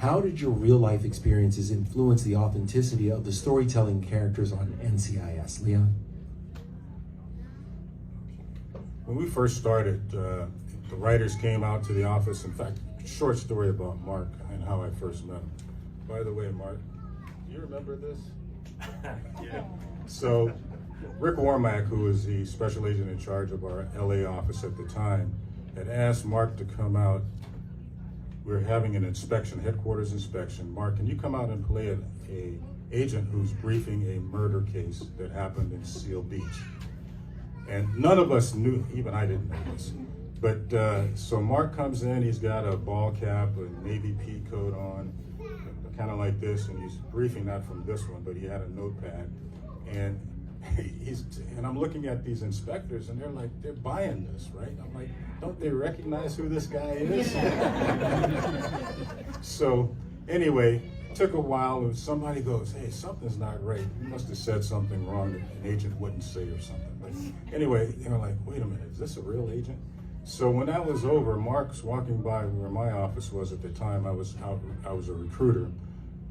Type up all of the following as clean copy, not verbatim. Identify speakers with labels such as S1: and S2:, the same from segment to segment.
S1: How did your real-life experiences influence the authenticity of the storytelling characters on NCIS? Leon?
S2: When we first started, the writers came out to the office. In fact, short story about Mark and how I first met him. By the way, Mark, do you remember this?
S3: Yeah.
S2: So, Rick Warmack, who was the special agent in charge of our LA office at the time, had asked Mark to come out. We were having an inspection, headquarters inspection. Mark, can you come out and play a agent who's briefing a murder case that happened in Seal Beach? And none of us knew, even I didn't know this. But so Mark comes in, he's got a ball cap, a navy pea coat on, kind of like this, and he's briefing, not from this one, but he had a notepad. And and I'm looking at these inspectors, and they're buying this, right? I'm like, don't they recognize who this guy is? So anyway, took a while, and somebody goes, hey, something's not right. You must have said something wrong that an agent wouldn't say or something. But anyway, they were like, wait a minute, is this a real agent? So when that was over, Mark's walking by where my office was at the time. I was a recruiter,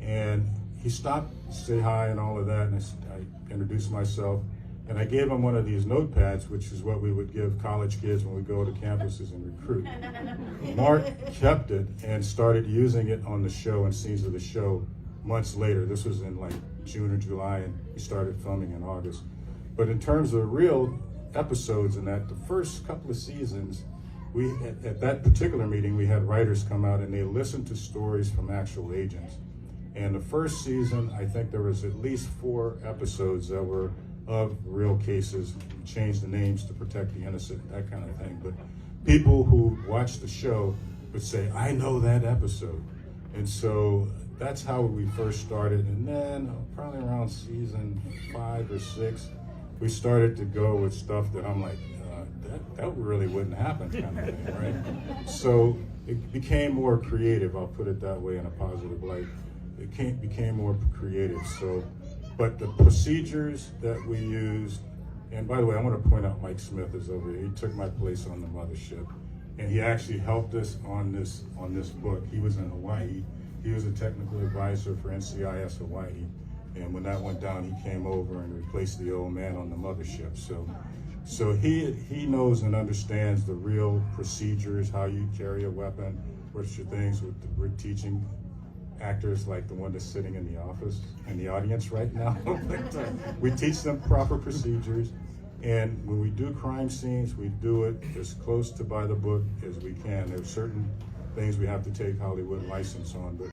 S2: and he stopped to say hi and all of that, and I introduced myself, and I gave him one of these notepads, which is what we would give college kids when we go to campuses and recruit. Mark kept it and started using it on the show and scenes of the show months later. This was in like June or July, and we started filming in August. But in terms of real episodes in that, the first couple of seasons, at that particular meeting, we had writers come out and they listened to stories from actual agents. And the first season, I think there was at least 4 episodes that were of real cases, changed the names to protect the innocent, that kind of thing. But people who watched the show would say, I know that episode. And so that's how we first started. And then probably around season 5 or 6, we started to go with stuff that I'm like, that really wouldn't happen, kind of thing, right? So it became more creative, I'll put it that way, in a positive light. It became more creative. So, but the procedures that we used, and by the way, I want to point out Mike Smith is over here. He took my place on the mothership, and he actually helped us on this book. He was in Hawaii. He was a technical advisor for NCIS Hawaii, and when that went down, he came over and replaced the old man on the mothership. So he knows and understands the real procedures, how you carry a weapon, what's your things. We're teaching actors like the one that's sitting in the office, in the audience right now. We teach them proper procedures, and when we do crime scenes, we do it as close to by the book as we can. There's certain things we have to take Hollywood license on, but